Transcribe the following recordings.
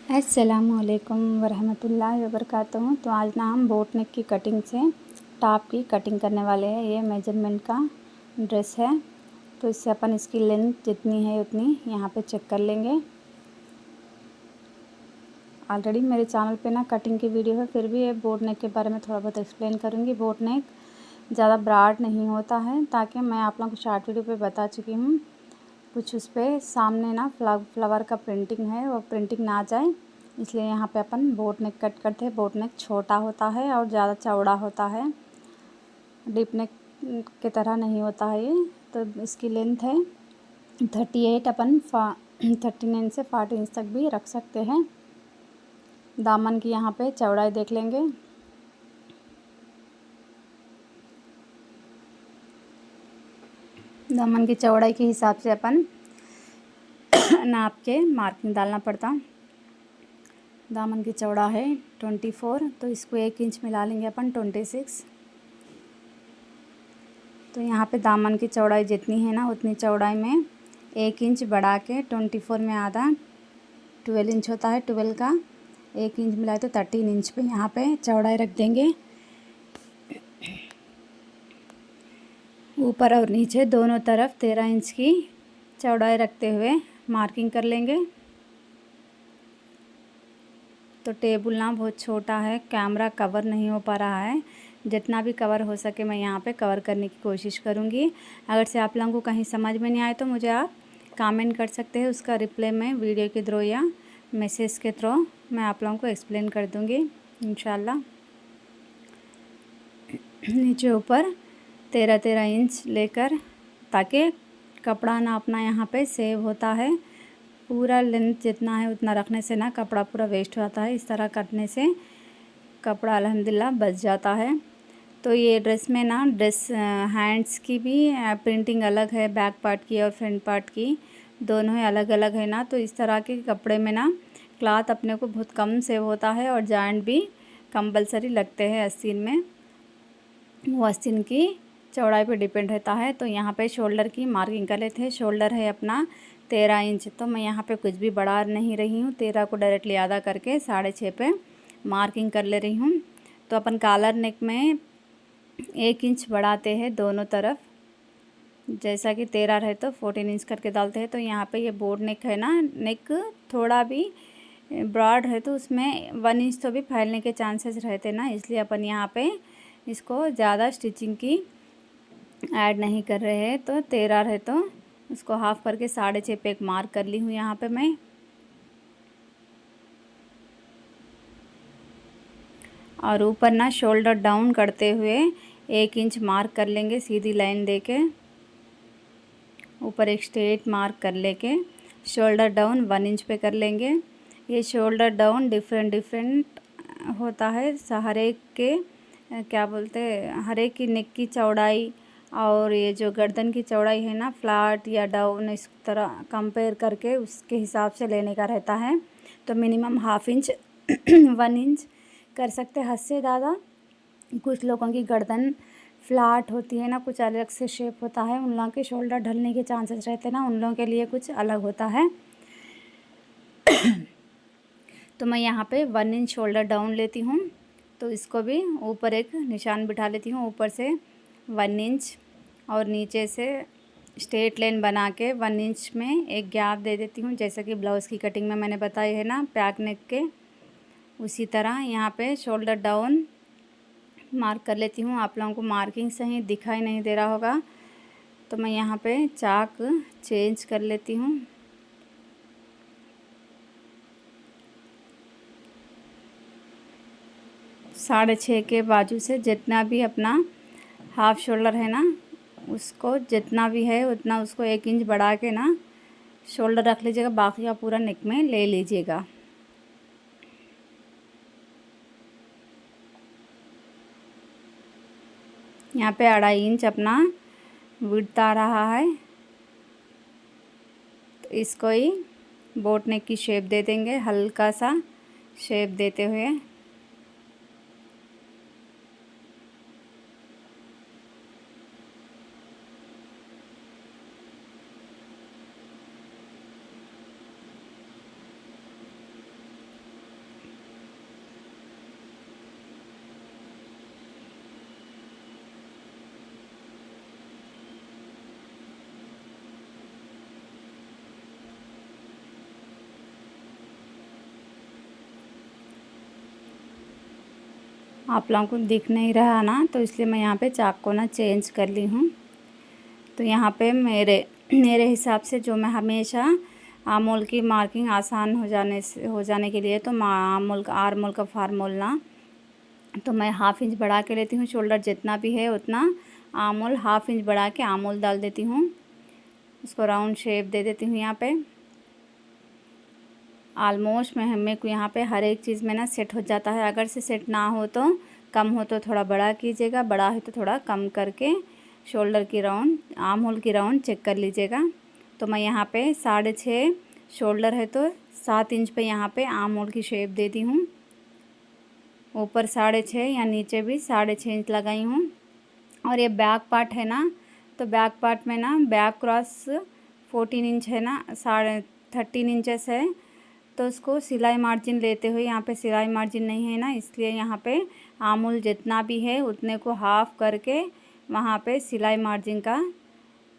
अस्सलामुअलैकुम वरहमतुल्लाहि वबरकातुहू। तो आज ना हम बोट नेक की कटिंग से टॉप की कटिंग करने वाले हैं। ये मेजरमेंट का ड्रेस है, तो इससे अपन इसकी लेंथ जितनी है उतनी यहाँ पे चेक कर लेंगे। ऑलरेडी मेरे चैनल पे ना कटिंग की वीडियो है, फिर भी ये बोट नेक के बारे में थोड़ा बहुत एक्सप्लेन करूँगी। बोट नेक ज़्यादा ब्रॉड नहीं होता है, ताकि मैं आप लोगों को शॉर्ट वीडियो पे बता चुकी हूँ। कुछ उस पर सामने ना फ्लावर का प्रिंटिंग है, वो प्रिंटिंग ना जाए, इसलिए यहाँ पे अपन बोट नेक कट करते हैं। बोट नेक छोटा होता है और ज़्यादा चौड़ा होता है, डीप नेक के तरह नहीं होता है ये। तो इसकी लेंथ है 38, अपन 39 से 40 इंच तक भी रख सकते हैं। दामन की यहाँ पे चौड़ाई देख लेंगे। दामन की चौड़ाई के हिसाब से अपन नाप के मार्किंग डालना पड़ता। दामन की चौड़ा है 24, तो इसको 1 इंच मिला लेंगे अपन 26। तो यहाँ पे दामन की चौड़ाई जितनी है ना उतनी चौड़ाई में 1 इंच बढ़ा के 24 में आधा 12 इंच होता है। 12 का 1 इंच मिलाए तो 13 इंच पे यहाँ पे चौड़ाई रख देंगे। ऊपर और नीचे दोनों तरफ 13 इंच की चौड़ाई रखते हुए मार्किंग कर लेंगे। तो टेबल ना बहुत छोटा है, कैमरा कवर नहीं हो पा रहा है। जितना भी कवर हो सके मैं यहाँ पे कवर करने की कोशिश करूँगी। अगर से आप लोगों को कहीं समझ में नहीं आए तो मुझे आप कमेंट कर सकते हैं, उसका रिप्लाई मैं वीडियो के थ्रू या मैसेज के थ्रू मैं आप लोगों को एक्सप्लेन कर दूँगी इंशाल्लाह। नीचे ऊपर 13-13 इंच लेकर, ताकि कपड़ा ना अपना यहाँ पे सेव होता है। पूरा लेंथ जितना है उतना रखने से ना कपड़ा पूरा वेस्ट होता है। इस तरह करने से कपड़ा अल्हम्दुलिल्लाह बच जाता है। तो ये ड्रेस में ना हैंड्स की भी प्रिंटिंग अलग है, बैक पार्ट की और फ्रंट पार्ट की दोनों ही अलग अलग है ना। तो इस तरह के कपड़े में ना क्लॉथ अपने को बहुत कम सेव होता है और जॉइंट भी कंपलसरी लगते हैं आस्तीन में। वो आस्तीन की चौड़ाई पे डिपेंड रहता है। तो यहाँ पे शोल्डर की मार्किंग कर लेते हैं। शोल्डर है अपना 13 इंच, तो मैं यहाँ पे कुछ भी बढ़ा नहीं रही हूँ। 13 को डायरेक्टली आधा करके 6.5 पे मार्किंग कर ले रही हूँ। तो अपन कॉलर नेक में 1 इंच बढ़ाते हैं दोनों तरफ। जैसा कि 13 रहे तो 14 इंच करके डालते हैं। तो यहाँ पे ये बोट नेक है ना, नेक थोड़ा भी ब्रॉड है तो उसमें 1 इंच तो भी फैलने के चांसेस रहते ना, इसलिए अपन यहाँ पे इसको ज़्यादा स्टिचिंग की ऐड नहीं कर रहे हैं। तो 13 है तो उसको हाफ करके 6.5 पे एक मार्क कर ली हूँ यहाँ पे मैं। और ऊपर ना शोल्डर डाउन करते हुए 1 इंच मार्क कर लेंगे, सीधी लाइन देके ऊपर एक स्ट्रेट मार्क कर लेके शोल्डर डाउन 1 इंच पे कर लेंगे। ये शोल्डर डाउन डिफरेंट होता है। हर एक के क्या बोलते हैं, हर एक की नेक की चौड़ाई और ये जो गर्दन की चौड़ाई है ना, फ्लैट या डाउन, इस तरह कंपेयर करके उसके हिसाब से लेने का रहता है। तो मिनिमम ½ इंच 1 इंच कर सकते, हद से ज़्यादा। कुछ लोगों की गर्दन फ्लैट होती है ना, कुछ अलग से शेप होता है, उन लोगों के शोल्डर ढलने के चांसेस रहते हैं ना, उन लोगों के लिए कुछ अलग होता है। तो मैं यहाँ पे 1 इंच शोल्डर डाउन लेती हूँ। तो इसको भी ऊपर एक निशान बिठा लेती हूँ, ऊपर से 1 इंच और नीचे से स्ट्रेट लाइन बना के 1 इंच में एक गैप दे देती हूँ, जैसा कि ब्लाउज़ की कटिंग में मैंने बताई है ना पैक नेक के। उसी तरह यहाँ पे शोल्डर डाउन मार्क कर लेती हूँ। आप लोगों को मार्किंग सही दिखाई नहीं दे रहा होगा, तो मैं यहाँ पे चाक चेंज कर लेती हूँ। साढ़े 6 के बाजू से जितना भी अपना हाफ शोल्डर है ना, उसको जितना भी है उतना उसको 1 इंच बढ़ा के ना शोल्डर रख लीजिएगा, बाकी का पूरा नेक में ले लीजिएगा। यहाँ पे 2.5 इंच अपना विड्थ आ रहा है। तो इसको ही बोट नेक की शेप दे देंगे, हल्का सा शेप देते हुए। आप लोगों को दिख नहीं रहा ना, तो इसलिए मैं यहाँ पे चाक को ना चेंज कर ली हूँ। तो यहाँ पे मेरे हिसाब से जो मैं हमेशा आमोल की मार्किंग आसान हो जाने के लिए, तो आर्मोल का फार्मूला तो मैं हाफ इंच बढ़ा के लेती हूँ। शोल्डर जितना भी है उतना आमोल हाफ इंच बढ़ा के आमोल डाल देती हूँ। उसको राउंड शेप दे देती हूँ। यहाँ पे ऑलमोस्ट मेरे को यहाँ पे हर एक चीज़ में ना सेट हो जाता है। अगर से सेट ना हो तो कम हो तो थोड़ा बड़ा कीजिएगा, बड़ा है तो थोड़ा कम करके शोल्डर की राउंड आर्म होल की राउंड चेक कर लीजिएगा। तो मैं यहाँ पे 6.5 शोल्डर है तो 7 इंच पे यहाँ पे आर्म होल की शेप दे दी हूँ। ऊपर 6.5 या नीचे भी 6.5 इंच लगाई हूँ। और ये बैक पार्ट है ना, तो बैक पार्ट में ना बैक क्रॉस 14 इंच है ना, 13 इंचेस है। तो उसको सिलाई मार्जिन लेते हुए, यहाँ पे सिलाई मार्जिन नहीं है ना, इसलिए यहाँ पे आमूल जितना भी है उतने को हाफ करके वहाँ पे सिलाई मार्जिन का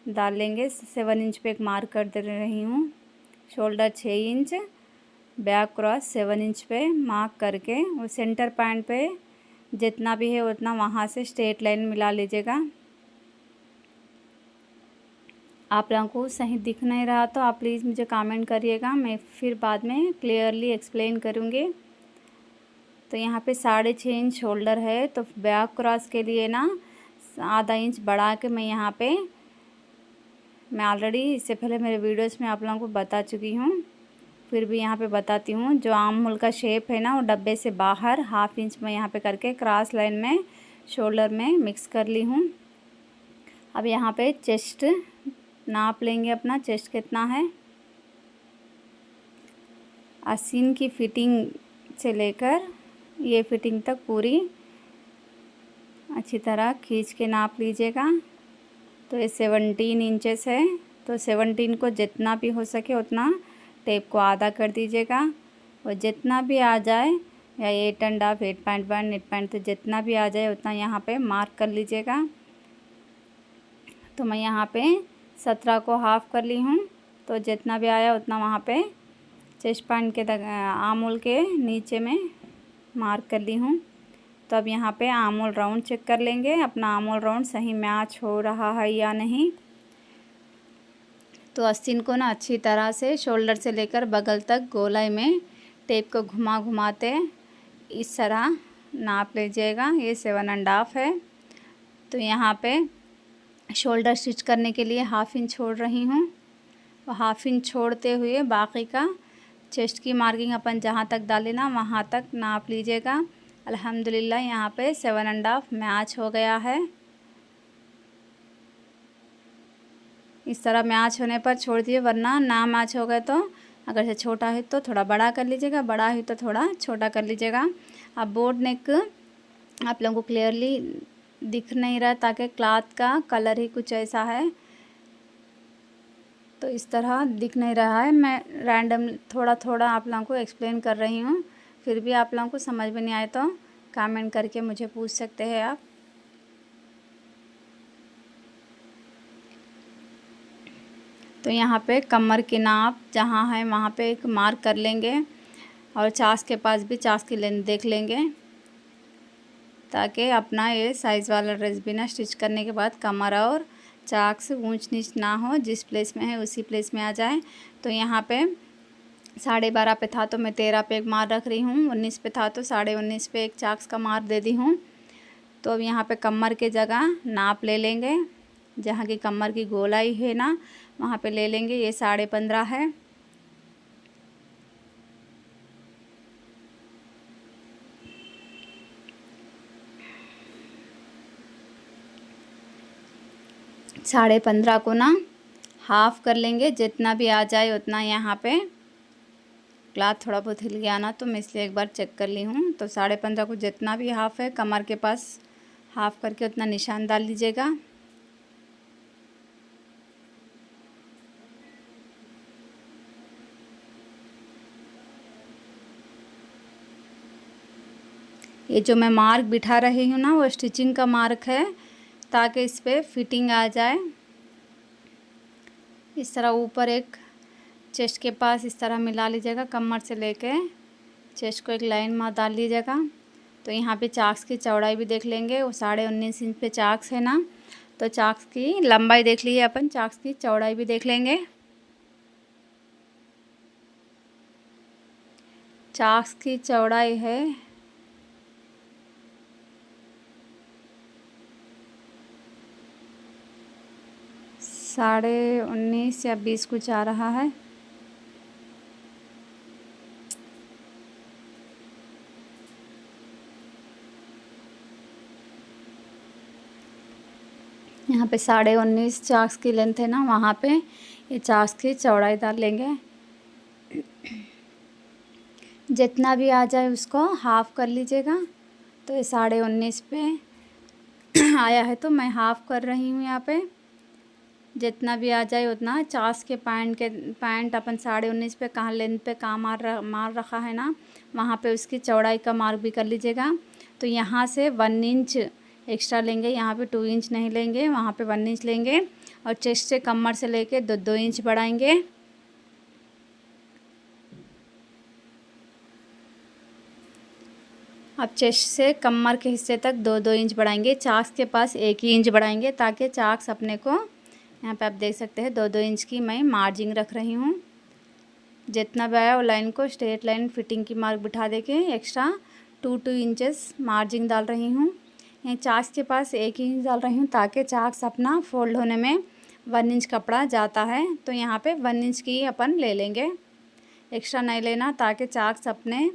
डाल लेंगे। 7 इंच पे एक मार्क कर दे रही हूँ। Shoulder 6 inch, back cross 7 inch पे मार्क करके वो सेंटर पॉइंट पे जितना भी है उतना वहाँ से स्ट्रेट लाइन मिला लीजिएगा। आप लोगों को सही दिख नहीं रहा तो आप प्लीज़ मुझे कमेंट करिएगा, मैं फिर बाद में क्लियरली एक्सप्लेन करूँगी। तो यहाँ पे 6.5 इंच शोल्डर है, तो बैक क्रॉस के लिए ना आधा इंच बढ़ा के मैं ऑलरेडी इससे पहले मेरे वीडियोस में आप लोगों को बता चुकी हूँ, फिर भी यहाँ पे बताती हूँ। जो आर्म होल का शेप है ना, वो डब्बे से बाहर हाफ इंच में यहाँ पे करके क्रॉस लाइन में शोल्डर में मिक्स कर ली हूँ। अब यहाँ पे चेस्ट नाप लेंगे, अपना चेस्ट कितना है। आसीन की फिटिंग से लेकर ये फिटिंग तक पूरी अच्छी तरह खींच के नाप लीजिएगा। तो ये 17 इंचेस है, तो 17 को जितना भी हो सके उतना टेप को आधा कर दीजिएगा। और जितना भी आ जाए, या 8.5, 8.1, 8. तो जितना भी आ जाए उतना यहाँ पे मार्क कर लीजिएगा। तो मैं यहाँ पे 17 को हाफ कर ली हूँ, तो जितना भी आया उतना वहाँ पे चेस्ट पॉइंट के आर्म होल के नीचे में मार्क कर ली हूँ। तो अब यहाँ पे आर्म होल राउंड चेक कर लेंगे, अपना आर्म होल राउंड सही मैच हो रहा है या नहीं। तो आस्तीन को ना अच्छी तरह से शोल्डर से लेकर बगल तक गोलाई में टेप को घुमाते इस तरह नाप लीजिएगा। ये 7.5 है। तो यहाँ पे शोल्डर स्टिच करने के लिए हाफ इंच छोड़ रही हूँ, और हाफ इंच छोड़ते हुए बाकी का चेस्ट की मार्किंग अपन जहाँ तक डाले ना वहाँ तक नाप लीजिएगा। अल्हम्दुलिल्लाह यहाँ पे 7.5 मैच हो गया है। इस तरह मैच होने पर छोड़ दिए, वरना ना मैच हो गए तो अगर से छोटा है तो थोड़ा बड़ा कर लीजिएगा, बड़ा है तो थोड़ा छोटा कर लीजिएगा। अब बोर्ड नेक आप लोगों को क्लियरली दिख नहीं रहा, ताकि क्लॉथ का कलर ही कुछ ऐसा है, तो इस तरह दिख नहीं रहा है। मैं रैंडम थोड़ा थोड़ा आप लोगों को एक्सप्लेन कर रही हूँ, फिर भी आप लोगों को समझ में नहीं आए तो कमेंट करके मुझे पूछ सकते हैं आप। तो यहाँ पे कमर की नाप जहाँ है वहाँ पे एक मार्क कर लेंगे, और चाक के पास भी चाक की लेंथ देख लेंगे, ताकि अपना ये साइज़ वाला ड्रेस भी ना स्टिच करने के बाद कमर और चाक से ऊंच नीच ना हो, जिस प्लेस में है उसी प्लेस में आ जाए। तो यहाँ पे 12.5 पे था तो मैं 13 पे एक मार रख रही हूँ, 19 पे था तो 19.5 पे एक चाक्स का मार दे दी हूँ। तो अब यहाँ पे कमर के जगह नाप ले लेंगे, जहाँ की कमर की गोलाई है ना वहाँ पे ले लेंगे। ये 15.5 है। साढ़े 15 को ना हाफ कर लेंगे, जितना भी आ जाए उतना। यहाँ पे क्लॉथ थोड़ा बहुत हिल गया ना, तो मैं इसलिए एक बार चेक कर ली हूँ। तो 15.5 को जितना भी हाफ है कमर के पास हाफ करके उतना निशान डाल लीजिएगा। ये जो मैं मार्क बिठा रही हूँ ना, वो स्टिचिंग का मार्क है, ताकि इस पर फिटिंग आ जाए। इस तरह ऊपर एक चेस्ट के पास इस तरह मिला लीजिएगा, कमर से लेके चेस्ट को एक लाइन में डाल लीजिएगा। तो यहाँ पे चाक्स की चौड़ाई भी देख लेंगे। वो 19.5 इंच पे चाक्स है ना, तो चाक्स की लंबाई देख लीजिए अपन, चाक्स की चौड़ाई भी देख लेंगे। चाक्स की चौड़ाई है 19.5 या 20 कुछ आ रहा है। यहाँ पे 19.5 चाक्स की लेंथ है ना, वहाँ पे ये चाक्स की चौड़ाई डाल लेंगे। जितना भी आ जाए उसको हाफ़ कर लीजिएगा। तो ये 19.5 पे आया है तो मैं हाफ़ कर रही हूँ यहाँ पे। जितना भी आ जाए उतना। चाक्स के पैंट अपन 19.5 पे कहाँ लेंथ पे कहाँ मार रखा है ना, वहाँ पे उसकी चौड़ाई का मार्क भी कर लीजिएगा। तो यहाँ से 1 इंच एक्स्ट्रा लेंगे, यहाँ पे 2 इंच नहीं लेंगे, वहाँ पे 1 इंच लेंगे। और चेस्ट से कमर से लेके 2 इंच बढ़ाएंगे। अब चेस्ट से कमर के हिस्से तक 2 इंच बढ़ाएंगे। चाक्स के पास 1 ही इंच बढ़ाएंगे, ताकि चाक्स अपने को, यहाँ पे आप देख सकते हैं 2 इंच की मैं मार्जिंग रख रही हूँ। जितना भी आया वो लाइन को स्ट्रेट लाइन फिटिंग की मार्क बिठा दे के एक्स्ट्रा 2 इंचेस मार्जिंग डाल रही हूँ। यहाँ चाक्स के पास 1 इंच डाल रही हूँ, ताकि चाक्स अपना फोल्ड होने में 1 इंच कपड़ा जाता है। तो यहाँ पे 1 इंच की अपन ले लेंगे, एक्स्ट्रा नहीं लेना, ताकि चाक्स अपने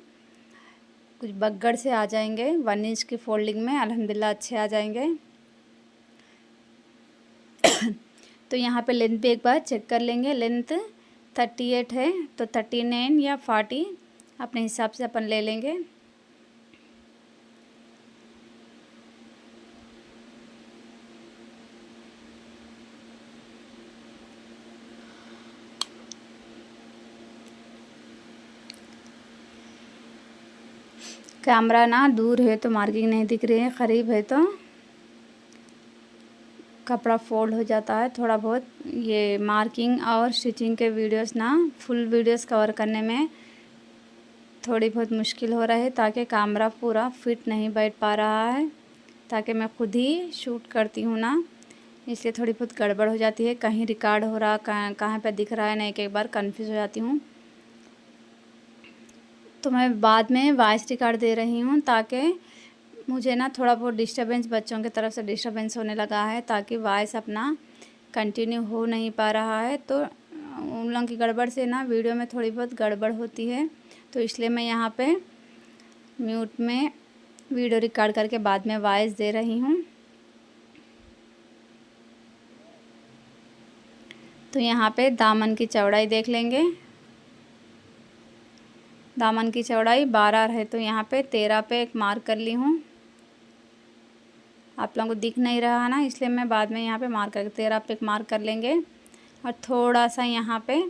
कुछ बग्गड़ से आ जाएंगे। 1 इंच की फोल्डिंग में अल्हम्दुलिल्लाह अच्छे आ जाएंगे। तो यहाँ पे लेंथ भी एक बार चेक कर लेंगे। लेंथ 38 है, तो 39 या 40 अपने हिसाब से अपन ले लेंगे। कैमरा ना दूर है तो मार्किंग नहीं दिख रही है, क़रीब है तो कपड़ा फोल्ड हो जाता है थोड़ा बहुत। ये मार्किंग और स्टिचिंग के वीडियोस ना फुल वीडियोस कवर करने में थोड़ी बहुत मुश्किल हो रहा है, ताकि कैमरा पूरा फिट नहीं बैठ पा रहा है, ताकि मैं खुद ही शूट करती हूँ ना, इसलिए थोड़ी बहुत गड़बड़ हो जाती है। कहीं रिकॉर्ड हो रहा, कहाँ पे दिख रहा है, नहीं, एक बार कंफ्यूज हो जाती हूँ। तो मैं बाद में वॉइस रिकॉर्ड दे रही हूँ, ताकि मुझे ना थोड़ा बहुत डिस्टर्बेंस, बच्चों की तरफ से डिस्टर्बेंस होने लगा है, ताकि वॉइस अपना कंटिन्यू हो नहीं पा रहा है। तो उन लोगों की गड़बड़ से ना वीडियो में थोड़ी बहुत गड़बड़ होती है, तो इसलिए मैं यहाँ पे म्यूट में वीडियो रिकॉर्ड करके बाद में वॉइस दे रही हूँ। तो यहाँ पे दामन की चौड़ाई देख लेंगे। दामन की चौड़ाई 12 है, तो यहाँ पे 13 पे एक मार्क कर ली हूँ। आप लोगों को दिख नहीं रहा है ना, इसलिए मैं बाद में यहाँ पे मार्क कर 13 पे एक मार्क कर लेंगे। और थोड़ा सा यहाँ पे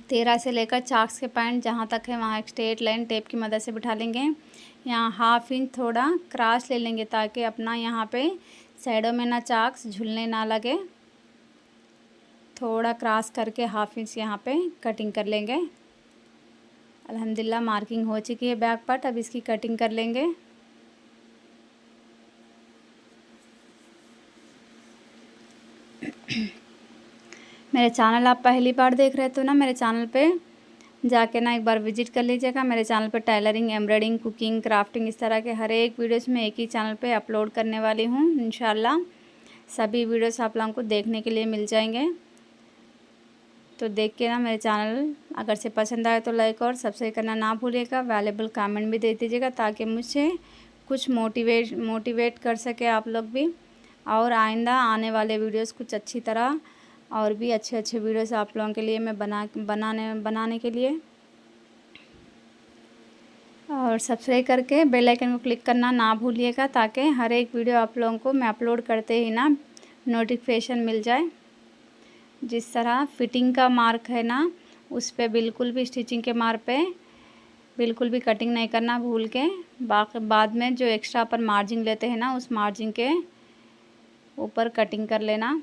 13 से लेकर चाक्स के पॉइंट जहाँ तक है वहाँ एक स्ट्रेट लाइन टेप की मदद से बिठा लेंगे। यहाँ 1/2 इंच थोड़ा क्रॉस ले लेंगे, ताकि अपना यहाँ पे साइडों में ना चाक्स झूलने ना लगे। थोड़ा क्रॉस करके 1/2 इंच यहाँ पे कटिंग कर लेंगे। अल्हम्दुलिल्लाह मार्किंग हो चुकी है बैक पार्ट, अब इसकी कटिंग कर लेंगे। मेरे चैनल आप पहली बार देख रहे तो ना मेरे चैनल पे जाके ना एक बार विजिट कर लीजिएगा। मेरे चैनल पे टेलरिंग, एम्ब्रॉयडिंग, कुकिंग, क्राफ्टिंग, इस तरह के हर एक वीडियोस में एक ही चैनल पे अपलोड करने वाली हूँ। इंशाल्लाह सभी वीडियोस आप लोगों को देखने के लिए मिल जाएंगे। तो देख के ना मेरे चैनल अगर से पसंद आए तो लाइक और सब्सक्राइब करना ना भूलिएगा। वैल्यूबल कमेंट भी दे दीजिएगा, ताकि मुझे कुछ मोटिवेट कर सके आप लोग भी, और आइंदा आने वाले वीडियोस कुछ अच्छी तरह और भी अच्छे वीडियोस आप लोगों के लिए मैं बनाने के लिए। और सब्सक्राइब करके बेल आइकन को क्लिक करना ना भूलिएगा, ताकि हर एक वीडियो आप लोगों को मैं अपलोड करते ही ना नोटिफिकेशन मिल जाए। जिस तरह फिटिंग का मार्क है ना, उस पर बिल्कुल भी स्टिचिंग के मार्क पे बिल्कुल भी कटिंग नहीं करना भूल के। बाद में जो एक्स्ट्रा अपन मार्जिन लेते हैं ना, उस मार्जिन के ऊपर कटिंग कर लेना।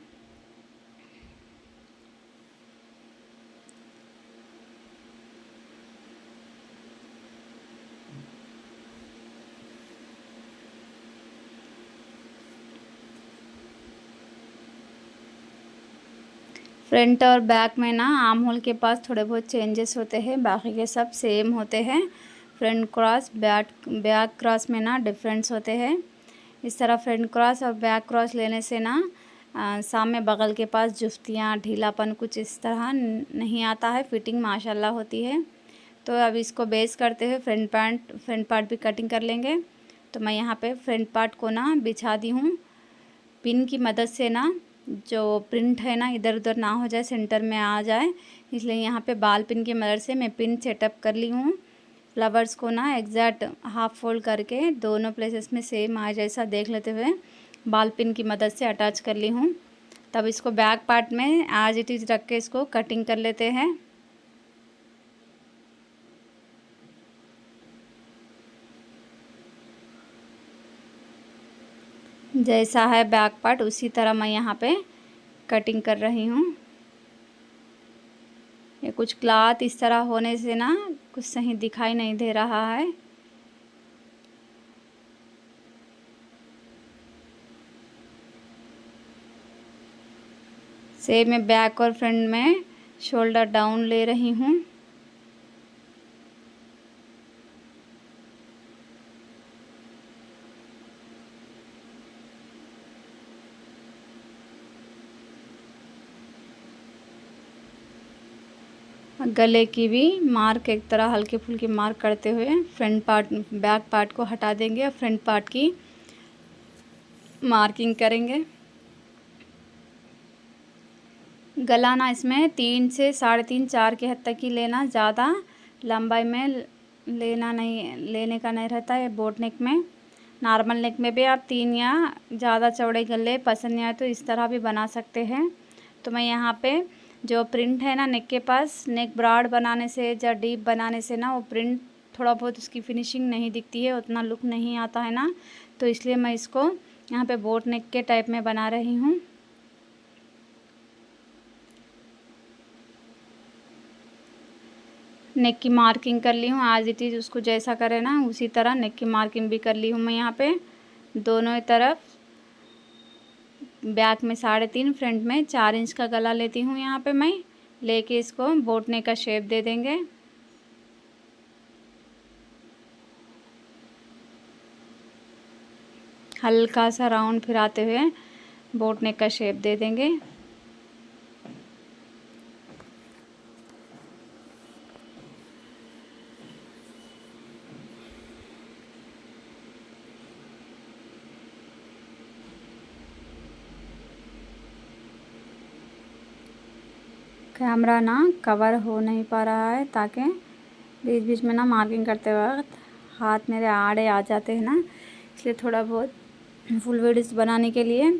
फ्रंट और बैक में ना आर्म होल के पास थोड़े बहुत चेंजेस होते हैं, बाकी के सब सेम होते हैं। फ्रंट क्रॉस बैक क्रॉस में ना डिफरेंस होते हैं। इस तरह फ्रंट क्रॉस और बैक क्रॉस लेने से ना सामने बगल के पास जुफ्तियाँ ढीलापन कुछ इस तरह नहीं आता है, फिटिंग माशाल्लाह होती है। तो अब इसको बेस करते हुए फ्रंट पार्ट भी कटिंग कर लेंगे। तो मैं यहाँ पे फ्रंट पार्ट को ना बिछा दी हूँ पिन की मदद से ना, जो प्रिंट है ना इधर उधर ना हो जाए, सेंटर में आ जाए, इसलिए यहाँ पे बाल पिन की मदद से मैं पिन सेटअप कर ली हूँ। फ्लावर्स को ना एग्जैक्ट हाफ फोल्ड करके दोनों प्लेसेस में सेम आए जैसा देख लेते हुए बाल पिन की मदद से अटैच कर ली हूँ। तब इसको बैक पार्ट में एज इट इज़ रख के इसको कटिंग कर लेते हैं। जैसा है बैक पार्ट उसी तरह मैं यहाँ पे कटिंग कर रही हूँ। ये कुछ क्लॉथ इस तरह होने से ना कुछ सही दिखाई नहीं दे रहा है। सेम मैं बैक और फ्रंट में शोल्डर डाउन ले रही हूँ। गले की भी मार्क एक तरह हल्के फुल्के मार्क करते हुए बैक पार्ट को हटा देंगे और फ्रंट पार्ट की मार्किंग करेंगे। गला ना इसमें 3 से 3.5 4 के हद तक ही लेना, ज़्यादा लंबाई में लेने का नहीं रहता है। बोट नेक में, नॉर्मल नेक में भी आप 3 या ज़्यादा चौड़े गले पसंद नहीं आए तो इस तरह भी बना सकते हैं। तो मैं यहाँ पे जो प्रिंट है ना नेक के पास, नेक ब्रॉड बनाने से या डीप बनाने से ना वो प्रिंट थोड़ा बहुत उसकी फिनिशिंग नहीं दिखती है, उतना लुक नहीं आता है ना, तो इसलिए मैं इसको यहाँ पे बोट नेक के टाइप में बना रही हूँ। नेक की मार्किंग कर ली हूँ आज इट इज़, उसको जैसा करे ना उसी तरह नेक की मार्किंग भी कर ली हूँ मैं यहाँ पे दोनों ही तरफ। बैक में 3.5, फ्रंट में 4 इंच का गला लेती हूँ यहाँ पे मैं, लेके इसको बोट नेक का शेप दे देंगे। हल्का सा राउंड फिराते हुए बोट नेक का शेप दे देंगे। कैमरा ना कवर हो नहीं पा रहा है, ताकि बीच बीच में ना मार्किंग करते वक्त हाथ मेरे आड़े आ जाते हैं ना, इसलिए थोड़ा बहुत फुल वीडियोस बनाने के लिए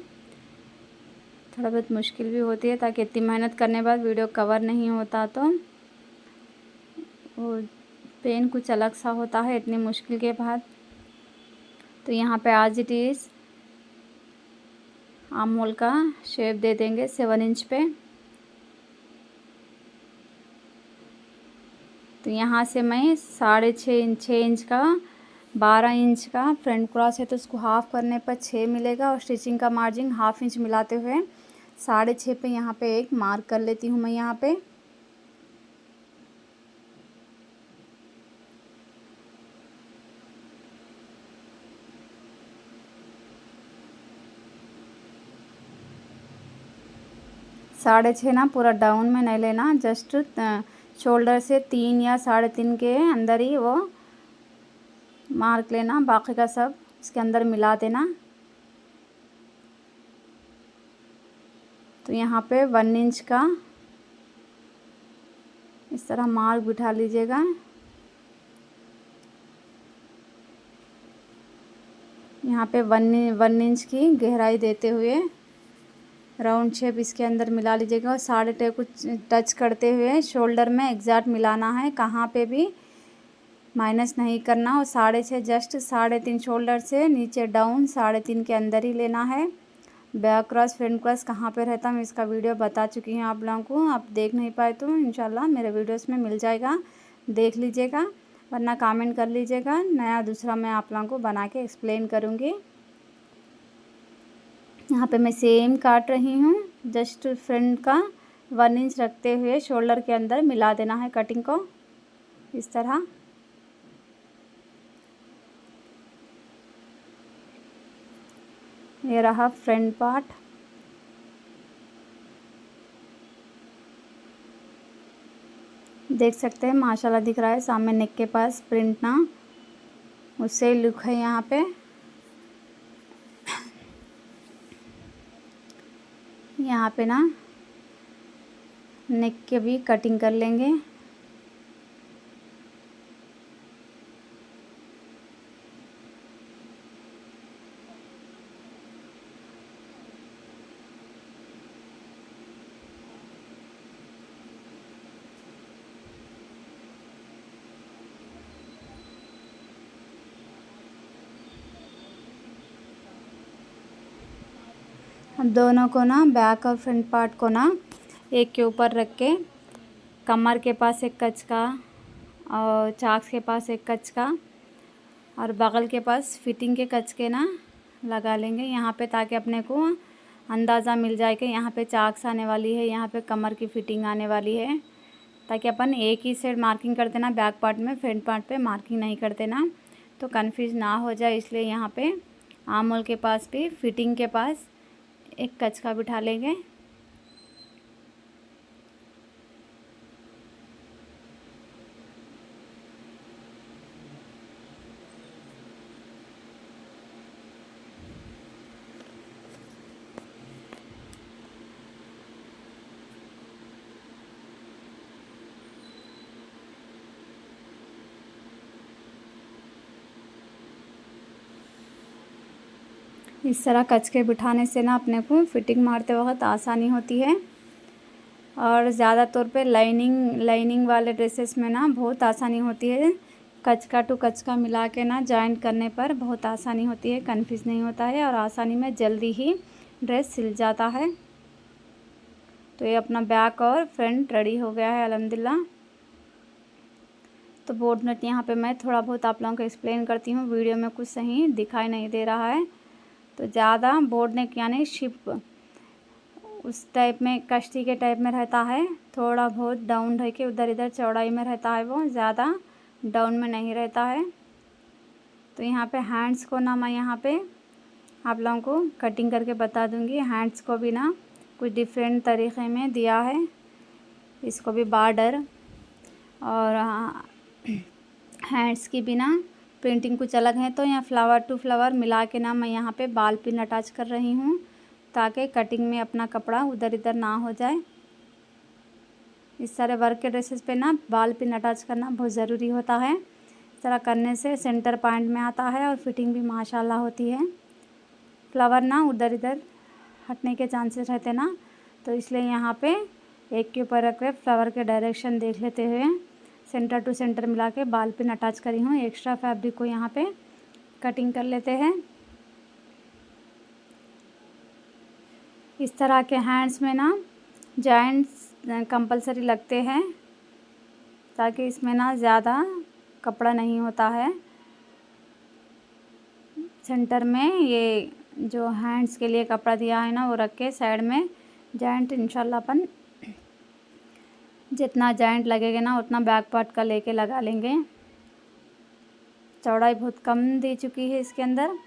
थोड़ा बहुत मुश्किल भी होती है, ताकि इतनी मेहनत करने बाद वीडियो कवर नहीं होता तो वो पेन कुछ अलग सा होता है इतनी मुश्किल के बाद। तो यहाँ पे आज इट इज़ आर्म होल का शेप दे देंगे 7 इंच पे। तो यहाँ से मैं 6.5 इंच का 12 इंच का फ्रंट क्रॉस है, तो उसको हाफ़ करने पर 6 मिलेगा और स्टिचिंग का मार्जिन ½ इंच मिलाते हुए 6.5 पे यहाँ पे एक मार्क कर लेती हूँ मैं यहाँ पे। साढ़े 6 ना पूरा डाउन में नहीं लेना, जस्ट शोल्डर से 3 या 3.5 के अंदर ही वो मार्क लेना, बाकी का सब इसके अंदर मिला देना। तो यहाँ पे 1 इंच का इस तरह मार्क बिठा लीजिएगा। यहाँ पे 1 इंच की गहराई देते हुए राउंड शेप इसके अंदर मिला लीजिएगा और 6.5 को टच करते हुए शोल्डर में एग्जैक्ट मिलाना है, कहाँ पे भी माइनस नहीं करना। और 6.5 जस्ट 3.5 शोल्डर से नीचे डाउन 3.5 के अंदर ही लेना है। बैक क्रॉस फ्रंट क्रॉस कहाँ पे रहता मैं इसका वीडियो बता चुकी हूँ आप लोगों को, आप देख नहीं पाए तो इंशाल्लाह मेरे वीडियोस में मिल जाएगा, देख लीजिएगा, वरना कमेंट कर लीजिएगा, नया दूसरा मैं आप लोगों को बना के एक्सप्लेन करूँगी। यहाँ पे मैं सेम काट रही हूँ, जस्ट फ्रंट का 1 इंच रखते हुए शोल्डर के अंदर मिला देना है कटिंग को इस तरह। ये रहा फ्रंट पार्ट। देख सकते हैं माशाल्लाह दिख रहा है सामने नेक के पास प्रिंट ना, उससे लुक है यहाँ पे। यहाँ पे ना नेक के भी कटिंग कर लेंगे। अब दोनों को ना बैक और फ्रंट पार्ट को ना एक के ऊपर रख के कमर के पास एक कच का और चाक्स के पास एक कच का और बगल के पास फिटिंग के कच के ना लगा लेंगे यहाँ पे, ताकि अपने को अंदाज़ा मिल जाए कि यहाँ पे चाक्स आने वाली है, यहाँ पे कमर की फिटिंग आने वाली है, ताकि अपन एक ही साइड मार्किंग करते ना बैक पार्ट में, फ्रंट पार्ट पे मार्किंग नहीं करते ना तो कंफ्यूज ना हो जाए। इसलिए यहाँ पे आर्म होल के पास भी फिटिंग के पास एक कच का बिठा लेंगे। इस तरह कच के बिठाने से ना अपने को फिटिंग मारते वक्त आसानी होती है और ज़्यादा तौर पे लाइनिंग वाले ड्रेसेस में ना बहुत आसानी होती है। कच का टू कच का मिला के ना जॉइंट करने पर बहुत आसानी होती है, कंफ्यूज नहीं होता है और आसानी में जल्दी ही ड्रेस सिल जाता है। तो ये अपना बैक और फ्रंट रेडी हो गया है अल्हम्दुलिल्लाह। तो बोर्ड नेट यहाँ पे मैं थोड़ा बहुत आप लोगों को एक्सप्लेन करती हूँ, वीडियो में कुछ सही दिखाई नहीं दे रहा है। तो ज़्यादा बोर्ड नेक यानी शिप उस टाइप में कश्ती के टाइप में रहता है, थोड़ा बहुत डाउन रह के उधर इधर चौड़ाई में रहता है, वो ज़्यादा डाउन में नहीं रहता है। तो यहाँ पे हैंड्स को ना मैं यहाँ पे आप लोगों को कटिंग करके बता दूँगी। हैंड्स को भी ना कुछ डिफरेंट तरीक़े में दिया है, इसको भी बॉर्डर और हैंड्स की भी ना प्रिंटिंग कुछ अलग है। तो यहाँ फ्लावर टू फ्लावर मिला के ना मैं यहाँ पे बाल पिन अटैच कर रही हूँ, ताकि कटिंग में अपना कपड़ा उधर इधर ना हो जाए। इस सारे वर्क के ड्रेसेस पे ना बाल पिन अटैच करना बहुत ज़रूरी होता है। इस तरह करने से सेंटर पॉइंट में आता है और फिटिंग भी माशाल्लाह होती है। फ्लावर ना उधर इधर हटने के चांसेस रहते ना, तो इसलिए यहाँ पे एक के ऊपर रख के फ्लावर के डायरेक्शन देख लेते हुए सेंटर टू सेंटर मिला के बाल पिन अटैच करी हूँ। एक्स्ट्रा फैब्रिक को यहाँ पे कटिंग कर लेते हैं। इस तरह के हैंड्स में ना जॉइंट्स कंपलसरी लगते हैं, ताकि इसमें ना ज़्यादा कपड़ा नहीं होता है। सेंटर में ये जो हैंड्स के लिए कपड़ा दिया है ना वो रख के साइड में जॉइंट इंशाल्लाह अपन जितना जॉइंट लगेगा ना उतना बैक पार्ट का लेके लगा लेंगे। चौड़ाई बहुत कम दी चुकी है इसके अंदर।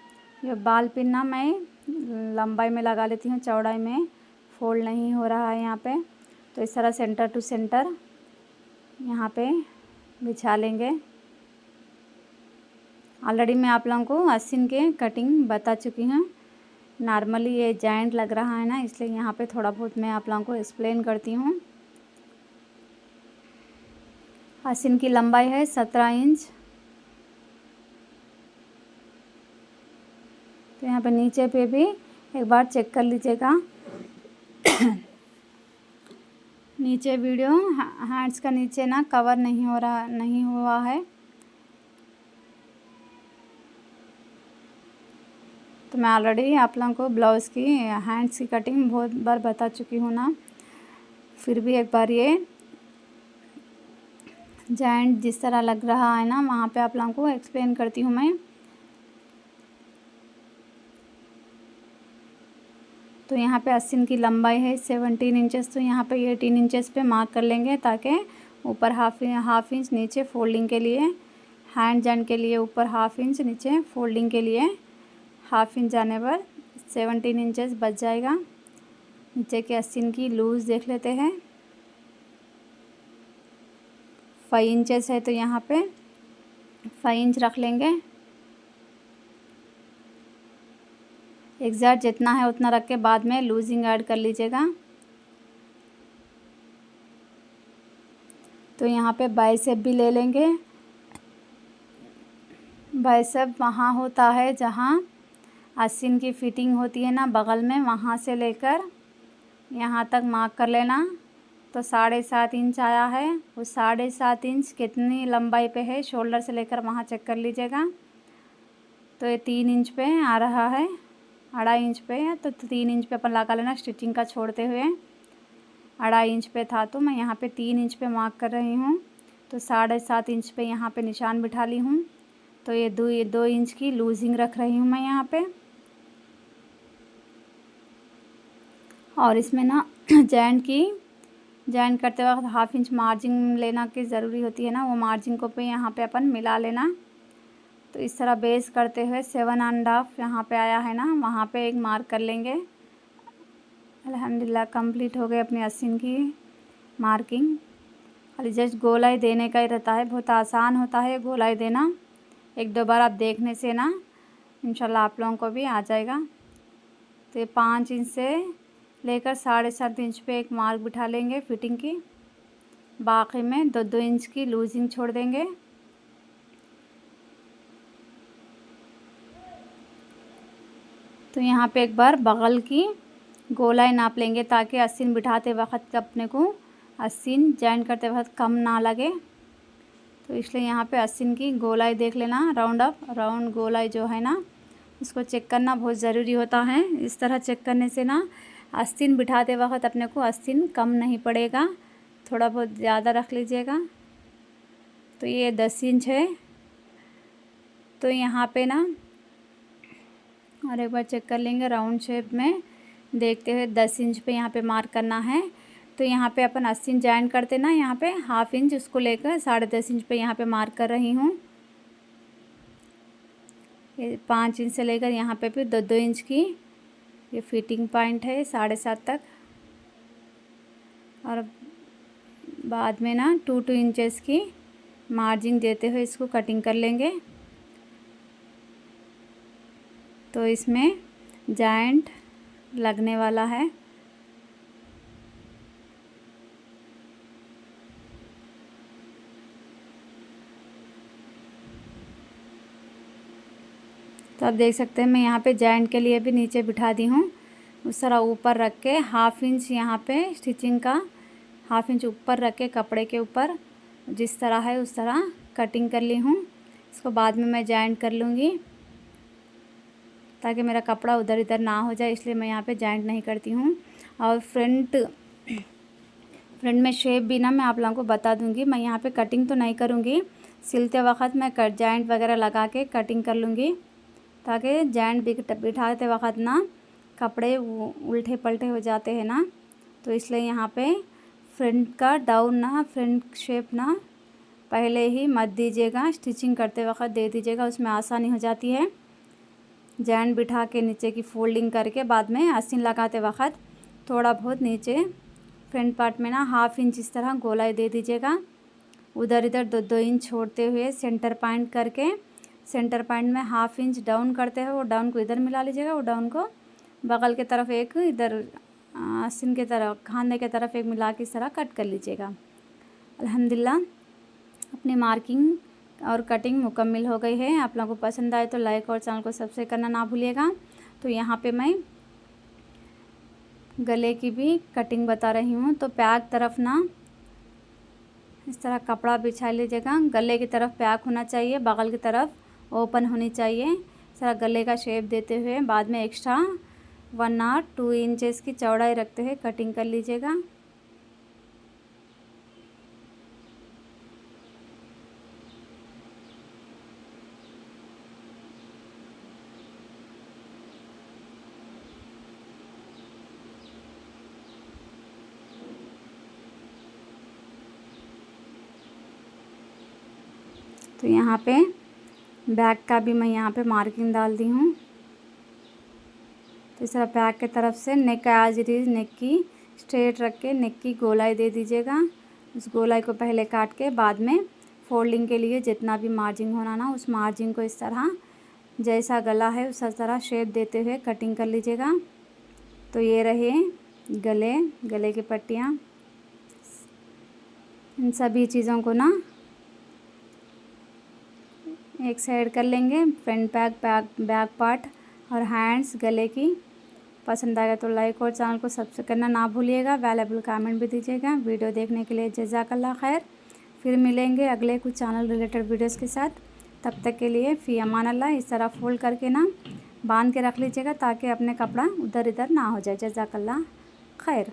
ये बाल पिन ना मैं लंबाई में लगा लेती हूँ, चौड़ाई में फोल्ड नहीं हो रहा है यहाँ पे। तो इस तरह सेंटर टू सेंटर यहाँ पे बिछा लेंगे। ऑलरेडी मैं आप लोगों को आस्तीन के कटिंग बता चुकी हूँ। नॉर्मली ये जॉइंट लग रहा है ना, इसलिए यहाँ पे थोड़ा बहुत मैं आप लोगों को एक्सप्लेन करती हूँ। आस्तीन की लंबाई है 17 इंच। तो यहाँ पे नीचे पे भी एक बार चेक कर लीजिएगा। नीचे वीडियो हैंड्स का नीचे ना कवर नहीं हुआ है। तो मैं ऑलरेडी आप लोगों को ब्लाउज़ की हैंड्स की कटिंग बहुत बार बता चुकी हूँ ना, फिर भी एक बार ये जॉइंट जिस तरह लग रहा है ना वहाँ पे आप लोगों को एक्सप्लेन करती हूँ मैं। तो यहाँ पे आस्तीन की लंबाई है 17 इंचेस, तो यहाँ पे 18 इंचेस पे मार्क कर लेंगे ताकि ऊपर हाफ इंच नीचे फोल्डिंग के लिए, हैंड जॉइंट के लिए ऊपर हाफ इंच, नीचे फोल्डिंग के लिए हाफ इंच जाने पर 17 इंचेस बच जाएगा। नीचे के आस्तीन की लूज़ देख लेते हैं, 5 इंचेस है तो यहाँ पे 5 इंच रख लेंगे। एग्जैक्ट जितना है उतना रख के बाद में लूजिंग ऐड कर लीजिएगा। तो यहाँ पे बाइसेप भी ले लेंगे। बाइसेप वहाँ होता है जहाँ आस्तीन की फिटिंग होती है ना बगल में, वहाँ से लेकर यहाँ तक मार्क कर लेना। तो 7.5 इंच आया है, वो 7.5 इंच कितनी लंबाई पे है शोल्डर से लेकर वहाँ चेक कर लीजिएगा। तो ये 3 इंच पे आ रहा है, 2.5 इंच पे है तो 3 इंच पे अपन लगा लेना स्टिचिंग का छोड़ते हुए। 2.5 इंच पे था तो मैं यहाँ पे 3 इंच पे मार्क कर रही हूँ। तो 7.5 इंच पे यहाँ पे निशान बिठा ली हूँ। तो ये 2 इंच की लूजिंग रख रही हूँ मैं यहाँ पे। और इसमें ना जॉइंट करते वक्त हाफ इंच मार्जिन लेना की ज़रूरी होती है ना, वो मार्जिन को पे यहाँ पे अपन मिला लेना। तो इस तरह बेस करते हुए 7.5 यहाँ पे आया है ना, वहाँ पे एक मार्क कर लेंगे। अल्हम्दुलिल्लाह कंप्लीट हो गए अपनी आस्तीन की मार्किंग। खाली जस्ट गोलाई देने का ही रहता है, बहुत आसान होता है गोलाई देना। 1-2 बार आप देखने से ना इंशाल्लाह आप लोगों को भी आ जाएगा। तो ये 5 इंच से लेकर 7.5 इंच पे एक मार्क बिठा लेंगे फिटिंग की। बाकी में 2-2 इंच की लूजिंग छोड़ देंगे। तो यहाँ पे एक बार बगल की गोलाई नाप लेंगे ताकि आस्तीन बिठाते वक्त अपने को आस्तीन जॉइंट करते वक्त कम ना लगे। तो इसलिए यहाँ पे आस्तीन की गोलाई देख लेना, राउंड गोलाई जो है ना उसको चेक करना बहुत ज़रूरी होता है। इस तरह चेक करने से ना आस्तीन बिठाते वक्त अपने को आस्तीन कम नहीं पड़ेगा, थोड़ा बहुत ज़्यादा रख लीजिएगा। तो ये 10 इंच है। तो यहाँ पे ना और एक बार चेक कर लेंगे राउंड शेप में देखते हुए 10 इंच पे यहाँ पे मार्क करना है। तो यहाँ पे अपन आस्तीन जॉइंट करते ना, यहाँ पे हाफ इंच उसको लेकर 10.5 इंच पे यहाँ पे मार्क कर रही हूँ। ये 5 इंच से लेकर यहाँ पे फिर 2-2 इंच की ये फिटिंग पॉइंट है 7.5 तक। और बाद में ना 2-2 इंचेस की मार्जिन देते हुए इसको कटिंग कर लेंगे। तो इसमें जॉइंट लगने वाला है। तो आप देख सकते हैं मैं यहाँ पे जॉइंट के लिए भी नीचे बिठा दी हूँ। उस तरह ऊपर रख के हाफ इंच यहाँ पे स्टिचिंग का हाफ इंच ऊपर रख के कपड़े के ऊपर जिस तरह है उस तरह कटिंग कर ली हूँ। इसको बाद में मैं जॉइंट कर लूँगी ताकि मेरा कपड़ा उधर इधर ना हो जाए, इसलिए मैं यहाँ पे जॉइंट नहीं करती हूँ। और फ्रंट में शेप भी ना मैं आप लोगों को बता दूँगी। मैं यहाँ पे कटिंग तो नहीं करूँगी, सिलते वक्त मैं जॉइंट वगैरह लगा के कटिंग कर लूँगी ताकि जॉइंट बिठाते वक्त ना कपड़े उल्टे पलटे हो जाते हैं ना। तो इसलिए यहाँ पे फ्रंट का डाउन ना फ्रंट शेप ना पहले ही मत दीजिएगा, स्टिचिंग करते वक्त दे दीजिएगा, उसमें आसानी हो जाती है। जॉइंट बिठा के नीचे की फोल्डिंग करके बाद में आस्तीन लगाते वक्त थोड़ा बहुत नीचे फ्रंट पार्ट में ना हाफ इंच इस तरह गोलाई दे दीजिएगा। उधर इधर 2-2 इंच छोड़ते हुए सेंटर पॉइंट करके सेंटर पॉइंट में हाफ इंच डाउन करते हुए वो डाउन को इधर मिला लीजिएगा, वो डाउन को बगल के तरफ एक इधर आस्तीन के तरफ खाने के तरफ एक मिला के इस तरह कट कर लीजिएगा। अल्हम्दुलिल्लाह अपनी मार्किंग और कटिंग मुकम्मल हो गई है। आप लोगों को पसंद आए तो लाइक और चैनल को सब्सक्राइब करना ना भूलिएगा। तो यहाँ पे मैं गले की भी कटिंग बता रही हूँ। तो बैक तरफ ना इस तरह कपड़ा बिछा लीजिएगा, गले की तरफ पैक होना चाहिए, बगल की तरफ ओपन होनी चाहिए। इस तरह गले का शेप देते हुए बाद में एक्स्ट्रा 1 और 2 इंचेस की चौड़ाई रखते हुए कटिंग कर लीजिएगा। तो यहाँ पे बैक का भी मैं यहाँ पे मार्किंग डाल दी हूँ। तो इस तरह बैक के तरफ से नेक एज इट इज़ नेक की स्ट्रेट रख के नेक की गोलाई दे दीजिएगा। उस गोलाई को पहले काट के बाद में फोल्डिंग के लिए जितना भी मार्जिन होना ना, उस मार्जिन को इस तरह जैसा गला है उस तरह शेप देते हुए कटिंग कर लीजिएगा। तो ये रहे गले की पट्टियाँ। इन सभी चीज़ों को ना एक साइड कर लेंगे। फ्रंट बैक पार्ट और हैंड्स गले की। पसंद आएगा तो लाइक और चैनल को सब्सक्राइब करना ना भूलिएगा। वैल्यूएबल कमेंट भी दीजिएगा। वीडियो देखने के लिए जज़ाकल्लाह खैर। फिर मिलेंगे अगले कुछ चैनल रिलेटेड वीडियोस के साथ। तब तक के लिए फ़ी अमान अल्लाह। इस तरह फोल्ड करके ना बांध के रख लीजिएगा ताकि अपने कपड़ा उधर इधर ना हो जाए। जज़ाकल्लाह खैर।